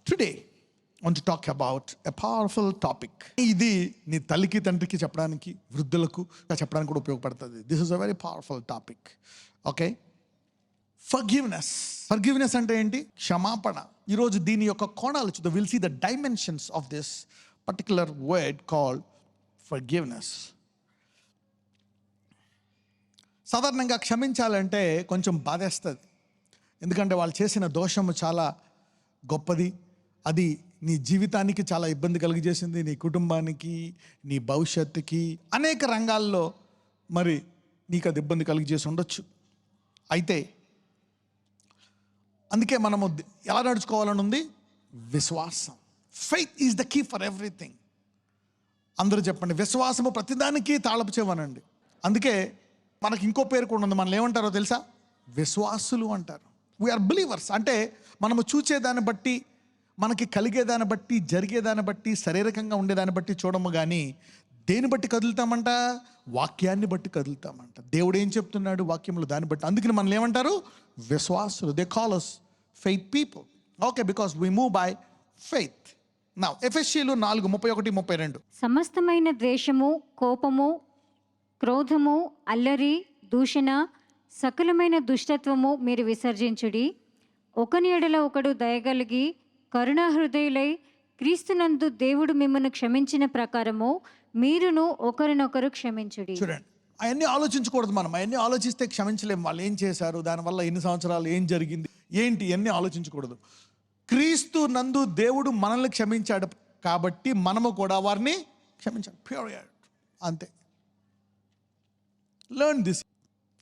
Today, I want to talk about a powerful topic. ఇది నీ తల్లికి తండ్రికి చెప్పడానికి వృద్ధులకు చెప్పడానికి కూడా ఉపయోగపడుతుంది. This is a very powerful topic. Okay? Forgiveness అంటే ఏంటి? క్షమాపణ. ఈరోజు దీని యొక్క కోణాలు చూద్దాం. We'll see the dimensions of this particular word called forgiveness. సాధారణంగా క్షమించాలంటే కొంచెం బాధేస్తుంది. ఎందుకంటే వాళ్ళు చేసిన దోషము చాలా గొప్పది. అది నీ జీవితానికి చాలా ఇబ్బంది కలిగజేసింది, నీ కుటుంబానికి, నీ భవిష్యత్తుకి, అనేక రంగాల్లో మరి నీకు అది ఇబ్బంది కలిగజేసి ఉండొచ్చు. అయితే అందుకే మనము ఎలా నడుచుకోవాలని ఉంది? విశ్వాసం. Faith is the key for everything. అందరూ చెప్పండి, విశ్వాసము ప్రతిదానికి తాళపు చెవనండి. అందుకే మనకి ఇంకో పేరు కూడా ఉంది. మనల్ని ఏమంటారో తెలుసా? విశ్వాసులు అంటారు. We are believers. అంటే మనము చూచేదాన్ని బట్టి, మనకి కలిగేదాన్ని బట్టి, జరిగేదాన్ని బట్టి, శారీరకంగా ఉండేదాన్ని బట్టి చూడము, కానీ దేని బట్టి కదులుతామంట? వాక్యాన్ని బట్టి కదులుతామంట. దేవుడు ఏం చెప్తున్నాడు వాక్యంలో, దాన్ని బట్టి. అందుకని మనల్ని ఏమంటారు? విశ్వాసులు. They call us faith people. Okay, because we move by faith. Now ఎఫెసీయులు 4:31-32. సమస్తమైన ద్వేషము, కోపము, క్రోధము, అల్లరి, దూషణ, సకలమైన దుష్టత్వము మీరు విసర్జించుడి. ఒకని ఎడల ఒకడు దయగలిగి కరుణాహృదయులై క్రీస్తునందు దేవుడు మిమ్మల్ని క్షమించిన ప్రకారము మీరును ఒకరినొకరు క్షమించుడి. చూడండి, అవన్నీ ఆలోచించకూడదు. మనం అవన్నీ ఆలోచిస్తే క్షమించలేము. వాళ్ళు ఏం చేశారు, దానివల్ల ఎన్ని సంవత్సరాలు ఏం జరిగింది, ఏంటి, ఇవన్నీ ఆలోచించకూడదు. క్రీస్తు నందు దేవుడు మనల్ని క్షమించాడు కాబట్టి మనము కూడా వారిని క్షమించాలి. ప్యూర్ అంతే. Learn this.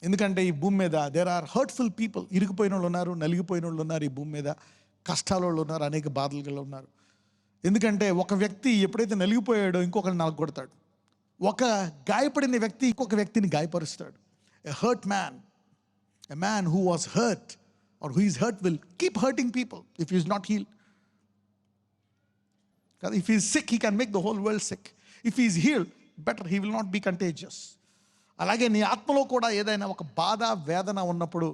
ఎందుకంటే ఈ భూమి మీద దేర్ ఆర్ హర్ట్ఫుల్ పీపుల్. ఇరిగిపోయిన వాళ్ళు ఉన్నారు, నలిగిపోయిన వాళ్ళు ఉన్నారు, ఈ భూమి మీద కష్టాల వాళ్ళు ఉన్నారు, అనేక బాధలు ఉన్నారు. ఎందుకంటే ఒక వ్యక్తి ఎప్పుడైతే నలిగిపోయాడో ఇంకొకరిని నలగొడతాడు. ఒక గాయపడిన వ్యక్తి ఇంకొక వ్యక్తిని గాయపరుస్తాడు. A hurt man, a man who was hurt or who is hurt will keep hurting people if he is not healed. If he is sick, he can make the whole world sick. If he is healed, better, he will not be contagious. అలాగే నీ ఆత్మలో కూడా ఏదైనా ఒక బాధ వేదన ఉన్నప్పుడు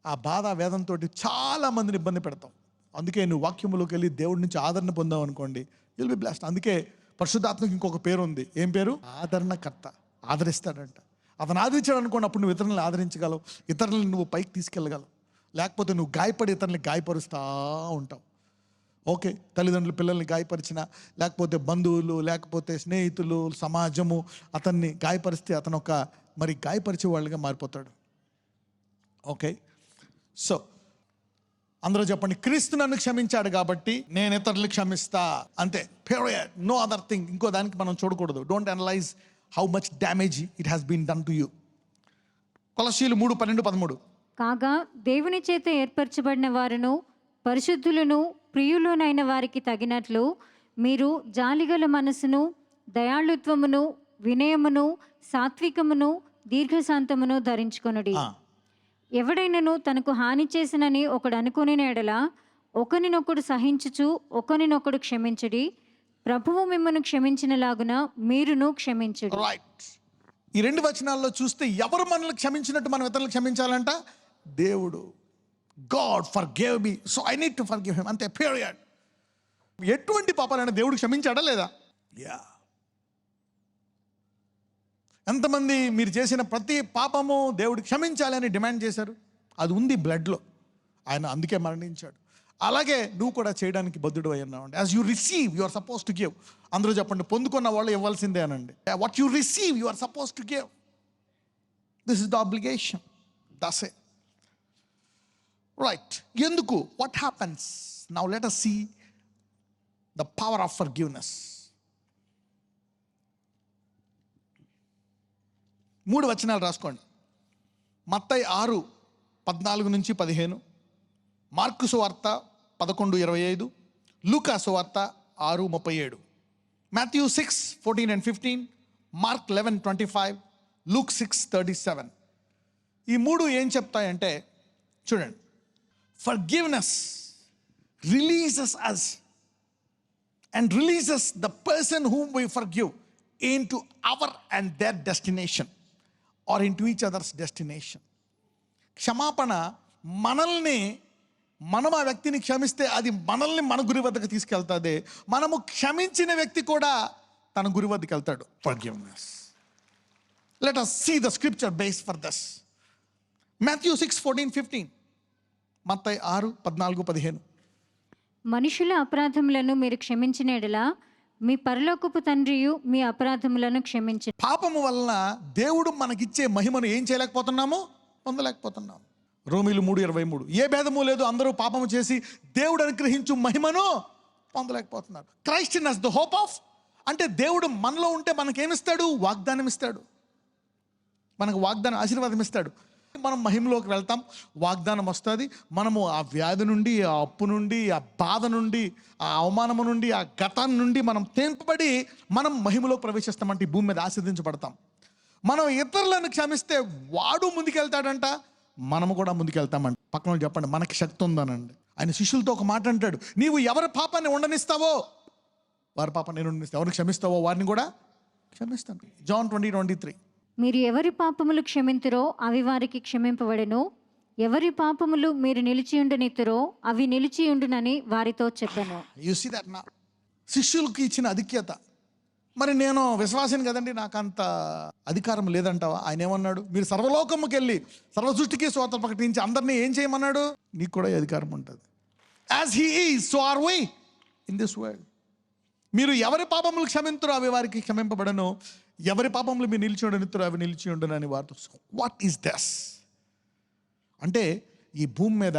ఆ బాధ వేదనతో చాలా మందిని ఇబ్బంది పెడతాం. అందుకే నువ్వు వాక్యములోకి వెళ్ళి దేవుడి నుంచి ఆదరణ పొందావు అనుకోండి, యుల్ బి బ్లెస్డ్. అందుకే పరిశుద్ధాత్మకి ఇంకొక పేరు ఉంది. ఏం పేరు? ఆదరణకర్త. ఆదరిస్తాడంట. అతను ఆదరించాడు అనుకోండి, అప్పుడు నువ్వు ఇతరులను ఆదరించగలవు, ఇతరులను నువ్వు పైకి తీసుకెళ్ళగలవు. లేకపోతే నువ్వు గాయపడి ఇతరులని గాయపరుస్తూ ఉంటావు. ఓకే, తల్లిదండ్రులు పిల్లల్ని గాయపరిచిన, లేకపోతే బంధువులు, లేకపోతే స్నేహితులు, సమాజము అతన్ని గాయపరిస్తే అతను ఒక మరి గాయపరిచే వాళ్ళుగా మారిపోతాడు. ఓకే, సో అందరూ చెప్పండి, క్రీస్తు నన్ను క్షమించాడు కాబట్టి నేను ఇతరులు క్షమిస్తా. అంతే, పీరియడ్, నో అదర్ థింగ్. ఇంకో దానికి మనం చూడకూడదు. Don't analyse how much damage it has been done to you. కొలస్సీలు 3:12-13. కాగా దేవుని చేత ఏర్పరచబడిన వారును పరిశుద్ధులను ప్రియులునైన వారికి తగినట్లు మీరు జాలిగల మనసును, దయాళుత్వమును, వినయమును, సాత్వికమును, దీర్ఘశాంతమును ధరించుకొనుడి. ఎవడైనను తనకు హాని చేసినని ఒకడు అనుకుని ఎడల ఒకరినొకడు సహించుచు ఒకరినొకడు క్షమించుడి. ప్రభువు మిమ్మల్ని క్షమించినలాగున మీరును క్షమించుడి. రైట్. ఈ 2 వచనాల్లో చూస్తే ఎవరు మనల్ని క్షమించినట్టు మనం ఇతరులకు క్షమించాలంట? దేవుడు. God forgive me, so I need to forgive him. అంతే, పీరియడ్. ఎటువంటి పాపాలైనా దేవుడు క్షమించాడా లేదా? యా. ఎంతమంది మీరు చేసిన ప్రతి పాపము దేవుడు క్షమించాలని డిమాండ్ చేశారు? అది ఉంది బ్లడ్లో. ఆయన అందుకే మరణించాడు. అలాగే నువ్వు కూడా చేయడానికి బద్ధుడు అయి ఉన్నావు. As you receive you are suppose to give. అందరూ చెప్పండి, పొందుకున్న వాళ్ళు ఇవ్వాల్సిందే అనండి. What you receive you are suppose to give. This is the obligation. That's it. Right. ఎందుకు? What happens? Now let us see the power of forgiveness. 3 వచనాలు రాసుకోండి. మత్తయి 6:14-15, mark సువార్త 11:25, లూకా సువార్త 6:37, మాథ్యూ 6:14-15, మార్క్ 11:25, లూక్ 6:37. ఈ 3 ఏం చెప్తాయంటే చూడండి, forgiveness releases us and releases the person whom we forgive into our and their destination or into each other's destination. క్షమాపణ మనల్ని మనం ఆ వ్యక్తిని క్షమిస్తే అది మనల్ని మన గురి వద్దకు తీసుకెళ్తుంది. మనము క్షమించిన వ్యక్తి కూడా తన గురి వద్దకు వెళ్తాడు. Forgiveness. Let us see the scripture base for this. Matthew 6:14-15. మత్తయి 6:14-15. మనుషుల అపరాధములను మీరు క్షమించిన యెడల మీ పరలోకపు తండ్రియు మీ అపరాధములను క్షమించును. పాపము వలన దేవుడు మనకిచ్చే మహిమను ఏం చేయలేకపోతున్నాము? పొందలేకపోతున్నాము. రోమీలు 3:23. ఏ భేదము లేదు, అందరూ పాపము చేసి దేవుడు అనుగ్రహించు మహిమను పొందలేకపోతున్నారు. Christ in us the hope of, అంటే దేవుడు మనలో ఉంటే మనకేమిస్తాడు? వాగ్దానం ఇస్తాడు. మనకు వాగ్దానం, ఆశీర్వాదం ఇస్తాడు. మనం మహిమలోకి వెళ్తాం, వాగ్దానం వస్తుంది. మనము ఆ వ్యాధి నుండి, ఆ అప్పు నుండి, ఆ బాధ నుండి, ఆ అవమానము నుండి, ఆ గతాన్ని నుండి మనం తెంపబడి మనం మహిమలోకి ప్రవేశిస్తామంటే ఈ భూమి మీద ఆశీర్వదించబడతాం. మనం ఇతరులను క్షమిస్తే వాడు ముందుకెళ్తాడంట, మనము కూడా ముందుకెళ్తామంట. పక్కన చెప్పండి, మనకి శక్తి ఉందనండి. ఆయన శిష్యులతో ఒక మాట అంటాడు, నీవు ఎవరి పాపాన్ని ఉండనిస్తావో వారి పాపాన్ని నేను ఉండనిస్తాను, ఎవరిని క్షమిస్తావో వారిని కూడా క్షమిస్తాను. John 20:23. మీరు ఎవరి పాపములు క్షమింతురో అవి వారికి క్షమింపబడెను, ఎవరి పాపములు మీరు నిలిచియుండనిత్తురో అవి నిలిచియుండునని వారితో చెప్పాను. యు సీ దట్ నా శిష్యులకి ఇచ్చిన అధిక్యత. మరి నేను విశ్వాసిని కదండి, నాకు అంత అధికారం లేదంటావా? ఆయన ఏమన్నాడు? మీరు సర్వలోకముకి వెళ్ళి సర్వ సృష్టికి స్వార్థ ప్రకటించి అందరినీ ఏం చేయమన్నాడు? నీకు కూడా ఈ అధికారం ఉంటుంది. As he is so are we in this world. మీరు ఎవరి పాపములు క్షమింతురో అవి వారికి క్షమింపబడను, ఎవరి పాపములు మీరు నిలిచి ఉండనిత్తురో అవి నిలిచి ఉండనని వారితో. వాట్ ఈస్ దస్? అంటే ఈ భూమి మీద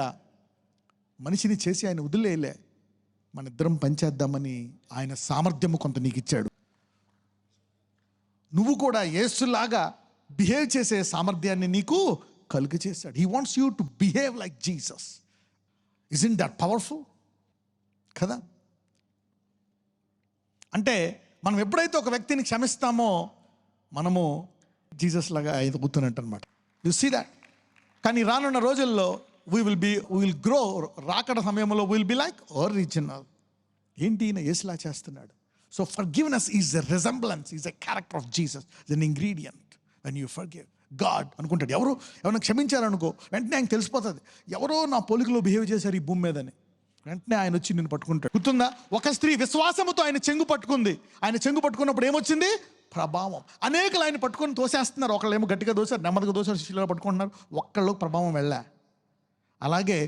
మనిషిని చేసి ఆయన వదిలేయలే, మన ఇద్దరం పనిచేద్దామని ఆయన సామర్థ్యము కొంత నీకు ఇచ్చాడు. నువ్వు కూడా యేసులాగా బిహేవ్ చేసే సామర్థ్యాన్ని నీకు కలుగ చేశాడు. He wants you to behave like Jesus. Isn't that powerful కదా? అంటే మనం ఎప్పుడైతే ఒక వ్యక్తిని క్షమిస్తామో మనము జీసస్ లాగా ఎదుగుతున్నట్టు అనమాట. You see that. కానీ రానున్న రోజుల్లో వీ విల్ గ్రో. రాకడ సమయంలో విల్ బి లైక్ ఒరిజినల్. ఏంటి ఈయన యేసులా చేస్తున్నాడు. So forgiveness is a resemblance, is a character of Jesus, is an ingredient. When you forgive God అనుకుంటాడు. ఎవరైనా క్షమించారనుకో వెంటనే ఆయనకు తెలిసిపోతుంది, ఎవరో నా పోలికలో బిహేవ్ చేశారు ఈ భూమి మీదని. వెంటనే ఆయన వచ్చి నిన్ను పట్టుకుంటాడు. గుర్తుందా? ఒక స్త్రీ విశ్వాసముతో ఆయన చెంగు పట్టుకుంది. ఆయన చెంగు పట్టుకున్నప్పుడు ఏమొచ్చింది? ప్రభావం. అనేకలు ఆయన పట్టుకొని తోసేస్తున్నారు. ఒకళ్ళు ఏమో గట్టిగా దోశారు, నెమ్మదిగా దోశారు, శిష్యులు పట్టుకుంటున్నారు. ఒక్కళ్ళు ప్రభావం వెళ్ళా. అలాగే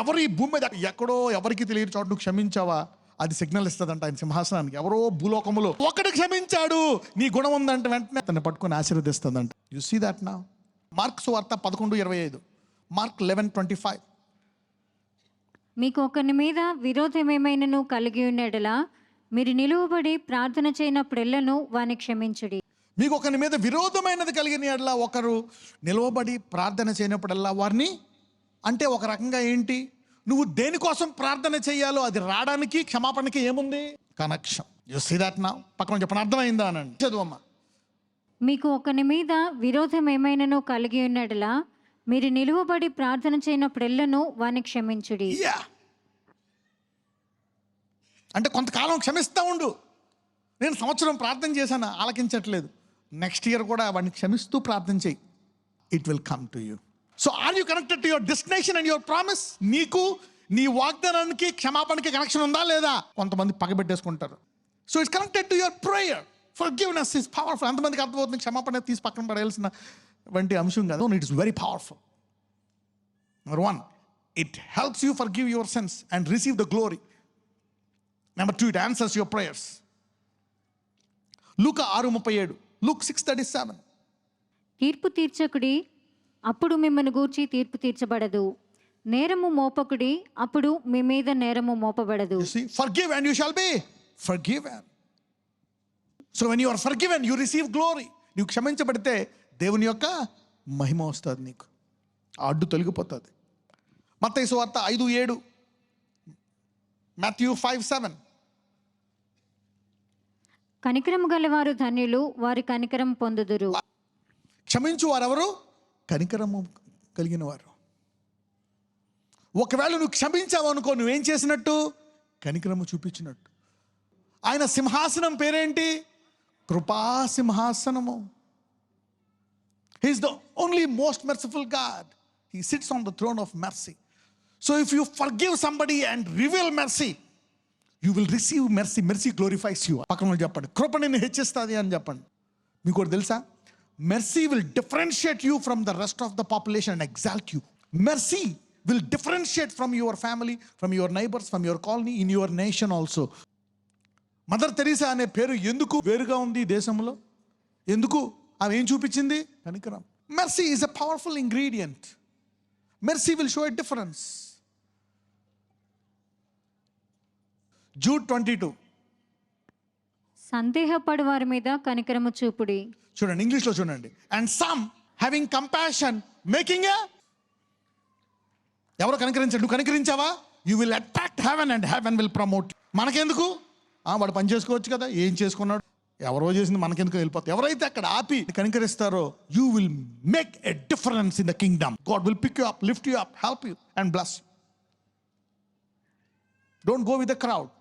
ఎవరు ఈ భూమి మీద ఎక్కడో ఎవరికి తెలియని చోట నువ్వు క్షమించావా, అది సిగ్నల్ ఇస్తుందంట ఆయన సింహాసనానికి. ఎవరో భూలోకములో ఒకటి క్షమించాడు, నీ గుణం ఉందంటే వెంటనే తను పట్టుకొని ఆశీర్వదిస్తుందంట. యు సీ దాట్ నా. మార్క్ సువార్త 11:25. మార్క్ 11:25. మీకు ఒకని మీద విరోధం ఏమైనను కలిగి ఉన్నడలా మీరు నిలువబడి ప్రార్థన చేయనప్పుడెల్లను వాని క్షమించుడి. మీకు ఒకరి మీద విరోధమైనది కలిగిన యెడల ఒకరు నిలవబడి ప్రార్థన చేయనప్పుడల్లా వారిని, అంటే ఒక రకంగా ఏంటి, నువ్వు దేనికోసం ప్రార్థన చేయాలో అది రావడానికి క్షమాపణకి ఏముంది? కనెక్షన్. యు సీ దట్ నా. పక్కన చెప్పండి, అర్థమైందా అనండి. చదువమ్మా. మీకు ఒకని మీద విరోధం ఏమైనను కలిగి ఉన్నడలా మీరు నిలువబడి ప్రార్థన చేయనప్పుడెల్లను వాని క్షమించుడి. అంటే కొంతకాలం క్షమిస్తూ ఉండు. నేను సంవత్సరం ప్రార్థన చేశాను, ఆలకించట్లేదు, నెక్స్ట్ ఇయర్ కూడా వాడిని క్షమిస్తూ ప్రార్థన చేయి. It will come to you. So are you connected to your destination and your promise? నీకు నీ వాగ్దానానికి క్షమాపణకి కనెక్షన్ ఉందా లేదా? కొంతమంది పగబెట్టేసుకుంటారు. So it's connected to your prayer. Forgiveness is powerful. అంతమందికి అర్థమవుతుంది క్షమాపణ తీసి పక్కన పడేయాల్సిన వంటి అంశం కాదు. It is very powerful. Number 1, it helps you forgive your sins and receive the glory. Number 2, it answers your prayers. Luka 6:37. Luke 6:37. తీర్పు తీర్చకుడి, అప్పుడు మిమ్మల్ని గూర్చి తీర్పు తీర్చబడదు. నేరము మోపకుడి, అప్పుడు మీ మీద నేరము మోపబడదు. You see, forgive and you shall be forgiven. So when you are forgiven, you receive glory. నీవు క్షమించబడితే దేవుని యొక్క మహిమ వస్తుంది నీకు, అడ్డు తొలగిపోతుంది. మత్తయి సువార్త 5:7. Matthew 5:7. కనికరము గలవారు ధన్యులు, వారి కనికరం పొందుదురు. క్షమించు వారెవరు? కనికరము కలిగిన వారు. ఒకవేళ నువ్వు క్షమించావు అనుకో, నువ్వేం చేసినట్టు? కనికరము చూపించినట్టు. ఆయన సింహాసనం పేరేంటి? కృపా సింహాసనము. He is the only most merciful God. He sits on the throne of mercy. So if you forgive somebody and reveal mercy, you will receive mercy. Mercy glorifies you. పక్కన చెప్పండి, కృప నిన్ను హెచ్చిస్తుంది అని చెప్పండి. మీకు ఒకటి తెలుసా, mercy will differentiate you from the rest of the population and exalt you. Mercy will differentiate from your family, from your neighbours, from your colony, in your nation also. Mother Teresa అనే పేరు ఎందుకు వేరుగా ఉంది దేశంలో? ఎందుకు? ఆమె ఏం చూపించింది? కనికరం. Mercy is a powerful ingredient. Mercy will show a difference. Jude 22. సందేహపడు వారి మీద కనికరము చూపుడి. చూడండి, ఇంగ్లీష్లో చూడండి. And some having compassion making a, ఎవరు కనికరించాడు? నువ్వు కనికరించావా? You will attract heaven and heaven will promote. మనకెందుకు? వాడు పని చేసుకోవచ్చు కదా, ఏం చేసుకున్నాడు, ఎవరో చేసింది మనకెందుకు, వెళ్ళిపోతాయి. ఎవరైతే అక్కడ ఆపి కనికరిస్తారో, you will make a difference in the kingdom. God will pick you up, lift you up, help you and bless you. Don't go with the crowd,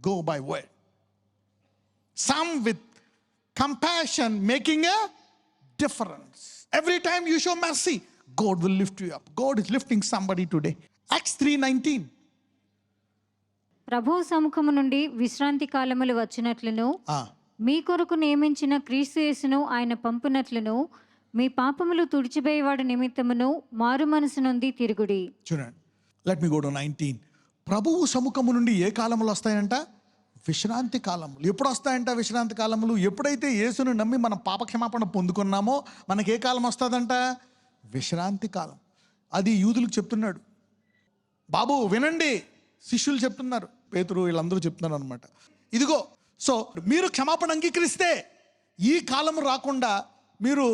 go by word. Some with compassion making a difference. Every time you show mercy, God will lift you up. God is lifting somebody today. Acts 3:19. ప్రభువు సముఖము నుండి విశ్రాంతి కాలములు వచ్చినట్లును మీ కొరకు నియమించిన క్రీస్తు యేసును ఆయన పంపునట్లును మీ పాపములు తుడిచివేయవాడు నిమిత్తమును మారు మనసు నొంది తిరుగుడి. చూడండి, లెట్ మీ గో టు 19. ప్రభువు సముఖము నుండి ఏ కాలములు వస్తాయంట? విశ్రాంతి కాలములు. ఎప్పుడు వస్తాయంట విశ్రాంతి కాలములు? ఎప్పుడైతే యేసును నమ్మి మనం పాపక్షమాపణ పొందుకున్నామో మనకి ఏ కాలం వస్తుందంట? విశ్రాంతి కాలం. అది యూదులకు చెప్తున్నాడు. బాబు వినండి, శిష్యులు చెప్తున్నారు, పేతురు వీళ్ళందరూ చెప్తున్నారు అనమాట. ఇదిగో, సో మీరు క్షమాపణ అంగీకరిస్తే ఈ కాలము రాకుండా, మీరు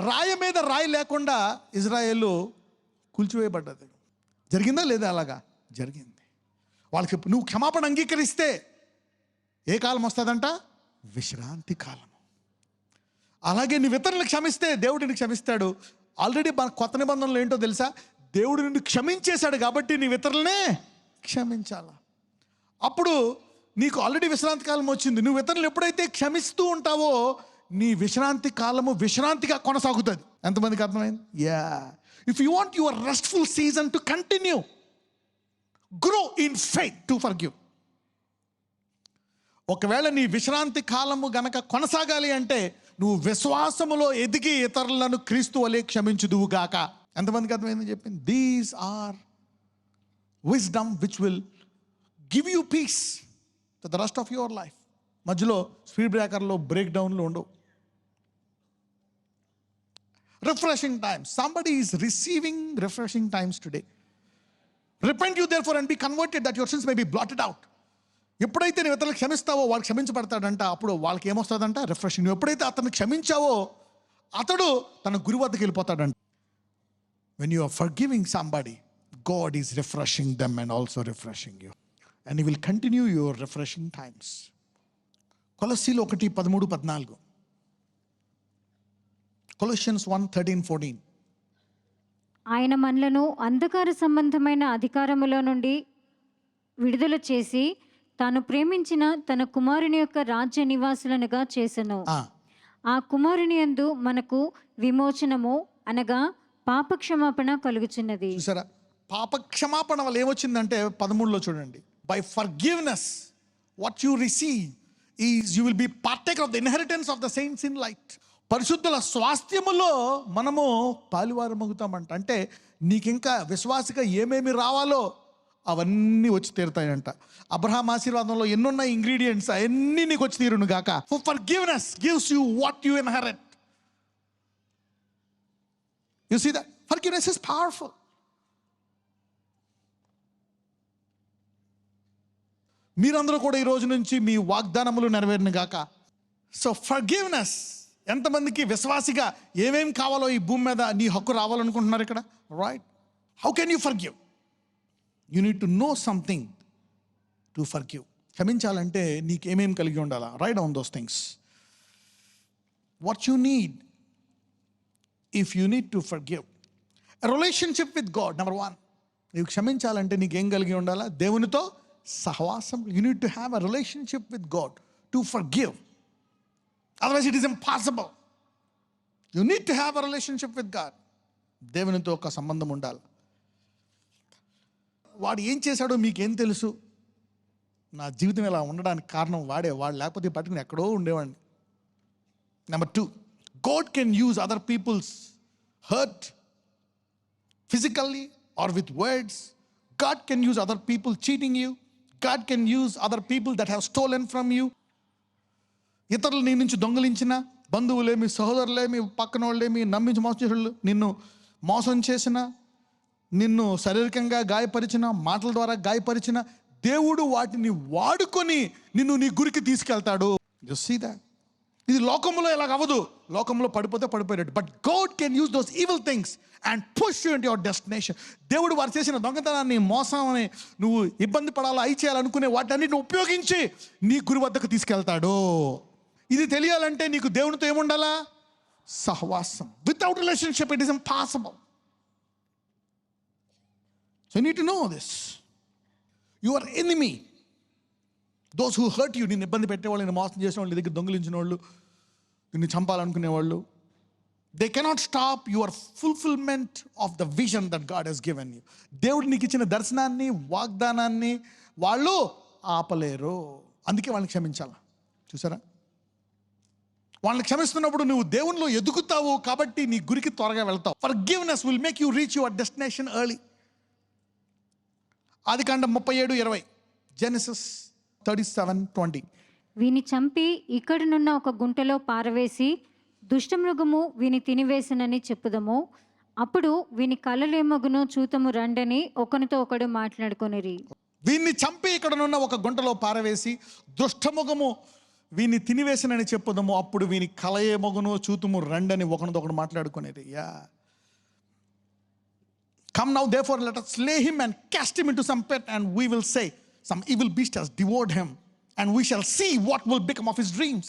రాయి మీద రాయి లేకుండా ఇజ్రాయేలు కూల్చివేయబడ్డది. జరిగిందా లేదా? అలాగా జరిగింది. వాళ్ళకి నువ్వు క్షమాపణ అంగీకరిస్తే ఏ కాలం వస్తుందంట? విశ్రాంతి కాలం. అలాగే నువ్వు ఇతరులను క్షమిస్తే దేవుడిని క్షమిస్తాడు. ఆల్రెడీ మన కొత్త నిబంధనలు ఏంటో తెలుసా? దేవుడు నిన్ను క్షమించేశాడు కాబట్టి నీ ఇతరులనే క్షమించాల. అప్పుడు నీకు ఆల్రెడీ విశ్రాంతి కాలం వచ్చింది. నువ్వు ఇతరులు ఎప్పుడైతే క్షమిస్తూ ఉంటావో నీ విశ్రాంతి కాలము విశ్రాంతిగా కొనసాగుతుంది. ఎంతమందికి అర్థమైంది? Yeah. If you want your RESTful season to continue, grow in faith to forgive. ఒకవేళ నీ విశ్రాంతి కాలము గనక కొనసాగాలి అంటే నువ్వు విశ్వాసములో ఎదిగి ఇతరులను క్రీస్తు వలె క్షమించుదువుగాక. ఎంతమందికి అర్థమైందని చెప్పింది? These are wisdom which will give you peace to the rest of your life. మధ్యలో స్పీడ్ బ్రేకర్లో బ్రేక్ డౌన్లు ఉండవు. Refreshing times. Somebody is receiving refreshing times today. Repent you therefore and be converted that your sins may be blotted out. ఎప్పుడైతే నువ్వు ఇతరులకు క్షమిస్తావో వాళ్ళు క్షమించబడతాడంట. అప్పుడు వాళ్ళకి ఏమొస్తుందంట? రిఫ్రెషింగ్. నువ్వు ఎప్పుడైతే అతన్ని క్షమించావో అతడు తన గురి వద్దకు వెళ్ళిపోతాడంట. When you are forgiving somebody, God is refreshing them and also refreshing you. And He will continue your refreshing times. కొలస్సీలు 1:13-14. Colossians 1:13-14. ఆయన మనలను అంధకార సంబంధమైన అధికారములో నుండి విడుదల చేసి తాను ప్రేమించిన తన కుమారుని యొక్క రాజ్య నివాసులనుగా చేసెను. ఆ కుమారుని యందు మనకు విమోచనము అనగా పాపక్షమాపణ కలుగుచున్నది. చూసారా? పాపక్షమాపణ వల్ల ఏమొచ్చిందంటే 13లో చూడండి. By forgiveness what you receive is you will be partaker of the inheritance of the saints in light. పరిశుద్ధుల స్వాస్థ్యములో మనము పాలువారమగుతామంట. అంటే నీకు ఇంకా విశ్వాసిగా ఏమేమి రావాలో అవన్నీ వచ్చి తీరుతాయంట. అబ్రహాం ఆశీర్వాదంలో ఎన్నున్నాయి ఇంగ్రీడియంట్స్, అవన్నీ నీకు వచ్చి తీరును గాక. Forgiveness gives you what you inherit. You see that forgiveness is powerful. మీరందరూ కూడా ఈ రోజు నుంచి మీ వాగ్దానములు నెరవేరును గాక. So forgiveness. ఎంతమందికి విశ్వాసిగా ఏమేం కావాలో ఈ భూమి మీద నీ హక్కు రావాలనుకుంటున్నారు ఇక్కడ? Right. How can you forgive? You need to know something to forgive. క్షమించాలంటే నీకు ఏమేం కలిగి ఉండాలా? Right down those things. What you need if you need to forgive. Relationship with God. Number 1, నీవు క్షమించాలంటే నీకేం కలిగి ఉండాలా? దేవునితో సహవాసం. You need to have a relationship with God to forgive. Otherwise it is impossible. You need to have a relationship with God. దేవునితో ఒక సంబంధం ఉండాలి. వాడు ఏం చేశాడో మీకేం తెలుసు? నా జీవితం ఇలా ఉండడానికి కారణం వాడు లేకపోతే పట్టుకుని ఎక్కడో ఉండేవాడిని. Number 2, God can use other people's hurt physically or with words. God can use other people cheating you. God can use other people that have stolen from you. ఇతరులు నీ నుంచి దొంగలించిన బంధువులేమి, సహోదరులేమి, పక్కన వాళ్ళేమి, నమ్మించి మోసం చేసిన, నిన్ను మోసం చేసిన, నిన్ను శారీరకంగా గాయపరిచిన, మాటల ద్వారా గాయపరిచిన, దేవుడు వాటిని వాడుకొని నిన్ను నీ గురికి తీసుకెళ్తాడు. You see that? ఇది లోకంలో ఎలాగ అవ్వదు. లోకంలో పడిపోతే పడిపోయాడు. But God can use those evil things and push you into your destination. దేవుడు వారు చేసిన దొంగతనాన్ని, మోసాన్ని, నువ్వు ఇబ్బంది పడాలా, అయి చేయాలనుకునే వాటన్నిటిని ఉపయోగించి నీ గురి వద్దకు తీసుకెళ్తాడు. ఇది తెలియాలంటే నీకు దేవునితో ఏముండాలా? సహవాసం. Without relationship it is impossible. So you need to no this. Your enemy, those who hurt you, నిన్ను ఇబ్బంది పెట్టేవాళ్ళు, నిన్ను మోసం చేసిన వాళ్ళు, నీ దగ్గర దొంగిలించిన వాళ్ళు, నిన్ను చంపాలనుకునేవాళ్ళు, they cannot stop your fulfilment of the vision that God has given you. దేవుడు నీకు ఇచ్చిన దర్శనాన్ని, వాగ్దానాన్ని వాళ్ళు ఆపలేరు. అందుకే వాళ్ళని క్షమించాలి. చూసారా? వాళ్ళని క్షమిస్తున్నప్పుడు నువ్వు దేవునిలో ఎదుగుతావు, కాబట్టి నీ గురికి త్వరగా వెళ్తావు. Forgiveness will make you reach your destination early. Adikandam 37:20, Genesis 37:20. వీని చంపి ఇక్కడనున్న ఒక గుంటలో పారవేసి దుష్టమృగము వీని తినివేసినని చెప్పుదము. అప్పుడు వీని కలలేమగును చూతము రండని ఒకనితో ఒకడు మాట్లాడుకొనిరి. వీన్ని చంపి ఇక్కడనున్న ఒక గుంటలో పారవేసి దుష్టముఖము వీని తినివేసినని చెప్పుదము. అప్పుడు వీని కలయేమగును చూతుము రండని ఒకనితో ఒకడు మాట్లాడుకునేది. Yeah. Come now therefore let us slay him and cast him into some pit, and we will say some evil beast has devoured him, and we shall see what will become of his dreams.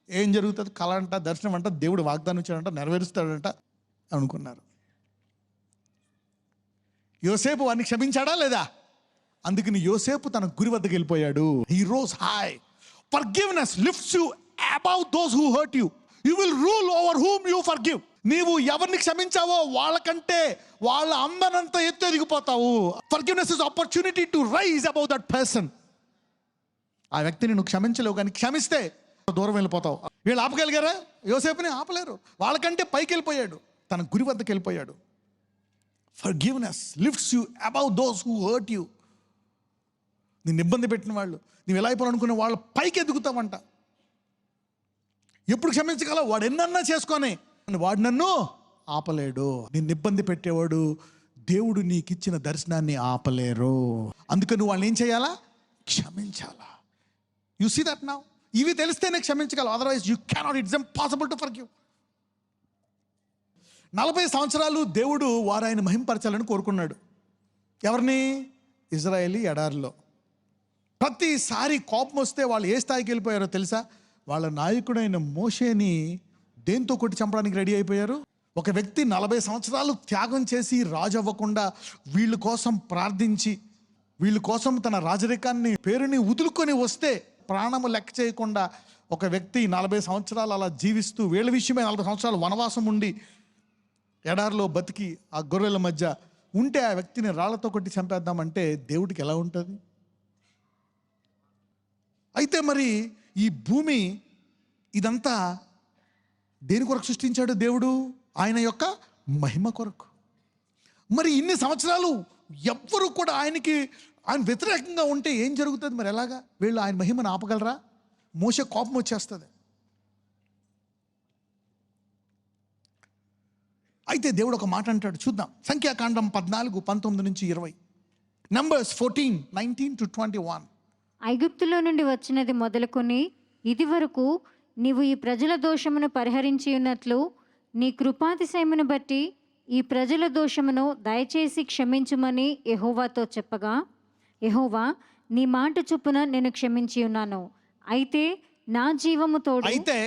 ఏం జరుగుతుంది? కళ అంట, దర్శనం అంట, దేవుడు వాగ్దానం ఇచ్చాడంట, నెరవేరుస్తాడంట అనుకున్నారు. యోసేపు వారిని క్షమించాడా లేదా? అందుకని యోసేపు తన గురి వద్దకు వెళ్ళిపోయాడు. He rose high. Forgiveness lifts you above those who hurt you. You will rule over whom you forgive. నీవు ఎవరిని క్షమించావో వాళ్ళకంటే వాళ్ళ అందనంత ఎత్తు ఎదిగిపోతావు. Forgiveness is opportunity to rise above that person. ఆ వ్యక్తిని నువ్వు క్షమించలేవు, కానీ క్షమిస్తే దూరం వెళ్ళిపోతావు. వీళ్ళు ఆపగలిగారా? యోసేపుని ఆపలేరు. వాళ్ళకంటే పైకి వెళ్ళిపోయాడు, తన గురి వద్దకు వెళ్ళిపోయాడు. Forgiveness lifts you above those who hurt you. నిన్ను ఇబ్బంది పెట్టిన వాళ్ళు, నువ్వు ఎలా అయిపోవాలనుకునే వాళ్ళ పైకి ఎదుగుతావంట. ఎప్పుడు క్షమించగలవు? వాడు ఎన్నన్నా చేసుకొని వాడు నన్ను ఆపలేడు. నిన్ను ఇబ్బంది పెట్టేవాడు దేవుడు నీకు ఇచ్చిన దర్శనాన్ని ఆపలేరు. అందుకని నువ్వు వాళ్ళని ఏం చేయాలా? క్షమించాలా. You see that now? ఇవి తెలిస్తేనే క్షమించగలవు, otherwise you cannot. It's impossible to forgive. 40 సంవత్సరాలు దేవుడు వారు ఆయన మహింపరచాలని కోరుకున్నాడు. ఎవరిని? ఇజ్రాయేలీ ఎడారిలో. ప్రతిసారి కోపం వస్తే వాళ్ళు ఏ స్థాయికి వెళ్ళిపోయారో తెలుసా? వాళ్ళ నాయకుడైన మోషేని దేంతో కొట్టి చంపడానికి రెడీ అయిపోయారు. ఒక వ్యక్తి 40 సంవత్సరాలు త్యాగం చేసి రాజు అవ్వకుండా వీళ్ళ కోసం ప్రార్థించి వీళ్ళ కోసం తన రాజరికాన్ని పేరుని వదులుకొని వస్తే ప్రాణము లెక్క చేయకుండా ఒక వ్యక్తి 40 సంవత్సరాలు అలా జీవిస్తూ వీళ్ళ విషయమే 40 సంవత్సరాలు వనవాసం ఉండి ఎడారిలో బతికి ఆ గొర్రెల మధ్య ఉంటే ఆ వ్యక్తిని రాళ్లతో కొట్టి చంపేద్దామంటే దేవుడికి ఎలా ఉంటుంది? అయితే మరి ఈ భూమి ఇదంతా దేని కొరకు సృష్టించాడు దేవుడు? ఆయన యొక్క మహిమ కొరకు. మరి ఇన్ని సంవత్సరాలు ఎవ్వరు కూడా ఆయన వ్యతిరేకంగా ఉంటే ఏం జరుగుతుంది? మరి ఎలాగా వీళ్ళు ఆయన మహిమను ఆపగలరా? మోషే కోపం వచ్చేస్తుంది. అయితే దేవుడు ఒక మాట అంటాడు, చూద్దాం. సంఖ్యాకాండం 14:19-20, నంబర్స్ 14:19-21. ఐగుప్తులో నుండి వచ్చినది మొదలుకొని ఇది వరకు నీవు ఈ ప్రజల దోషమును పరిహరించి ఉన్నట్లు నీ కృపాతిశయమును బట్టి ఈ ప్రజల దోషమును దయచేసి క్షమించుమని యెహోవాతో చెప్పగా, యెహోవా నీ మాట చొప్పున నేను క్షమించి ఉన్నాను. అయితే నా జీవము తోడు. అయితే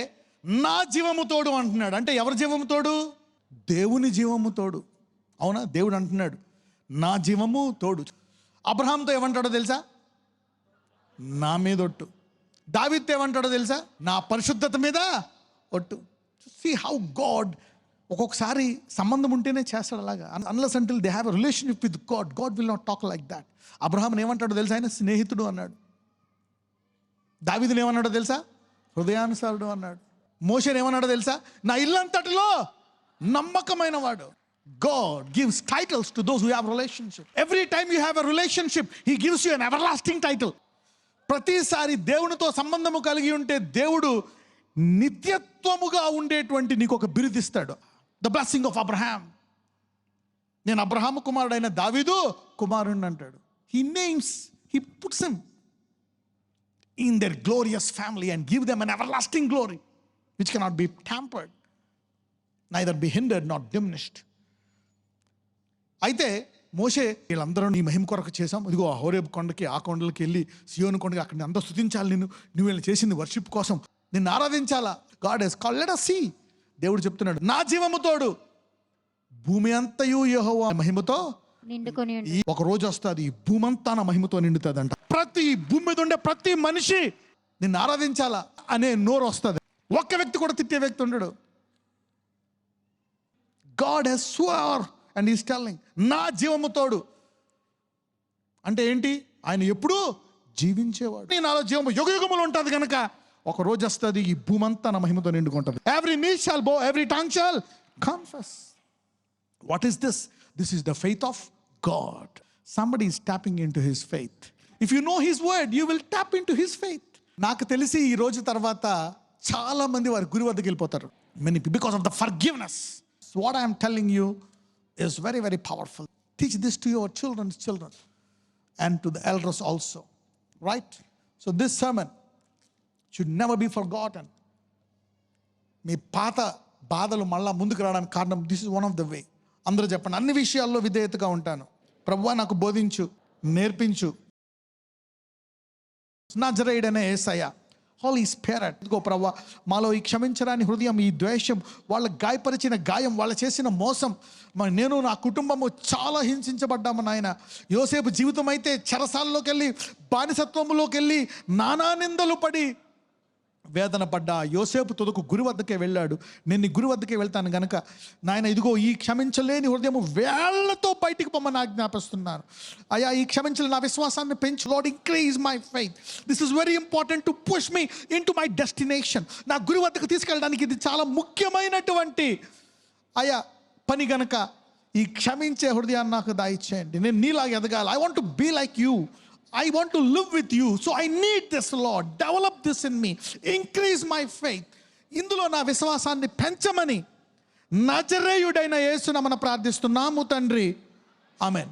నా జీవము తోడు అంటున్నాడు. అంటే ఎవరి జీవము తోడు? దేవుని జీవము తోడు. అవునా? దేవుడు అంటున్నాడు నా జీవము తోడు. అబ్రహాంతో ఏమంటాడో తెలుసా? నా మీద ఒట్టు. దావీదుతో ఏమంటాడో తెలుసా? నా పరిశుద్ధత మీద ఒట్టు. సీ హౌ గాడ్ ఒక్కొక్కసారి సంబంధం ఉంటేనే చేస్తాడు అలాగా. Unless until they have a relationship with God, God will not talk like that. అబ్రహాంని ఏమంటాడో తెలుసా? ఆయన స్నేహితుడు అన్నాడు. దావీదుని ఏమన్నాడో తెలుసా? హృదయానుసారుడు అన్నాడు. మోషేని ఏమన్నాడో తెలుసా? నా ఇల్లంతటిలో నమ్మకమైన వాడు. God gives titles to those who have relationship. Every time you have a relationship, He gives you an everlasting title. ప్రతిసారి దేవునితో సంబంధము కలిగి ఉంటే దేవుడు నిత్యత్వముగా ఉండేటువంటి నీకు ఒక బిరుదిస్తాడు. The blessing of Abraham. నేను అబ్రహాము కుమారుడైన దావీదు కుమారుణ్ణి అంటాడు. He names, He puts him in their glorious family and give them an everlasting glory which cannot be tampered, neither be hindered nor diminished. అయితే మోషే వీళ్ళందరూ నీ మహిమ కొరకు చేశాం, ఇదిగో ఆ హోరేబు కొండకి, ఆ కొండలకి వెళ్ళి సియోను కొండకి, అక్కడ అంతా స్తుతించాలి, నువ్వు వీళ్ళని చేసింది వర్షిప్ కోసం, నిన్ను ఆరాధించాలా. God has called, let us see. దేవుడు చెప్తున్నాడు, నా జీవము తోడు భూమి అంతయు యెహోవా మహిమతో నిండుకొని ఉండు. ఒక రోజు వస్తుంది ఈ భూమి అంతా నా మహిమతో నిండుతుంది అంట. ప్రతి భూమి మీద ఉండే ప్రతి మనిషి నిన్ను ఆరాధించాలా అనే నోరు వస్తుంది. ఒక్క వ్యక్తి కూడా తిట్టే వ్యక్తి ఉండడు. God has swore and is telling, నా జీవము తోడు అంటే ఏంటి? ఆయన ఎప్పుడూ జీవించేవాడు. నాలో జీవము యుగ యుగములు ఉంటుంది కనుక ఒక రోజు వస్తుంది ఈ భూమి అంతా నా మహిమతో నిండుకుంటుంది. Every knee shall bow, every tongue shall confess. What is this? This is the faith of God. Somebody is tapping in to his faith. If you know his word you will tap in to his faith. నాకు తెలిసి ఈ రోజు తర్వాత చాలా మంది వారి గురి వద్దకు వెళ్ళిపోతారు. Many because of the forgiveness. What I'm telling you is very, very powerful. Teach this to your children's children and to the elders also, right? So this sermon should never be forgotten. మీ పాత బాధలు మళ్ళా ముందుకు రావడానికి కారణం, this is one of the way. అందరూ చెప్పండి, అన్ని విషయాల్లో విధేయతగా ఉంటాను. ప్రభువా నాకు బోధించు, నేర్పించు. నజరేయుడైన యేసయ్య, హోలీ స్పిరిట్, ఇదిగో ప్రభువా మాలో ఈ క్షమించరాని హృదయం, ఈ ద్వేషం, వాళ్ళ గాయపరిచిన గాయం, వాళ్ళు చేసిన మోసం, నేను నా కుటుంబము చాలా హింసించబడ్డాము నాయన. యోసేపు జీవితం అయితే చెరసాలలోకి వెళ్ళి, బానిసత్వంలోకి వెళ్ళి, నానా నిందలు పడి వేదన పడ్డా. యోసేపు తుదకు గురి వద్దకే వెళ్ళాడు. నేను నీ గురి వద్దకే వెళ్తాను గనక నాయన ఇదిగో ఈ క్షమించలేని హృదయము వేళ్లతో బయటికి పొమ్మని ఆజ్ఞాపిస్తున్నాను. అయ్యా ఈ క్షమించలేని నా విశ్వాసాన్ని పెంచు. Lord increase my faith. This is very important to push me in to my destination. నా గురి వద్దకు తీసుకెళ్ళడానికి ఇది చాలా ముఖ్యమైనటువంటి అయ్యా పని గనక ఈ క్షమించే హృదయాన్ని నాకు దయచేయండి. నేను నీలాగా ఎదగాలి. I want to be like you. I want to live with you. So I need this, Lord. Develop this in me. Increase my faith. ఇందులో నా విశ్వాసాన్ని పెంచమని నజరేయుడైన యేసు నామమున ప్రార్థిస్తున్నాము తండ్రి. ఆమేన్.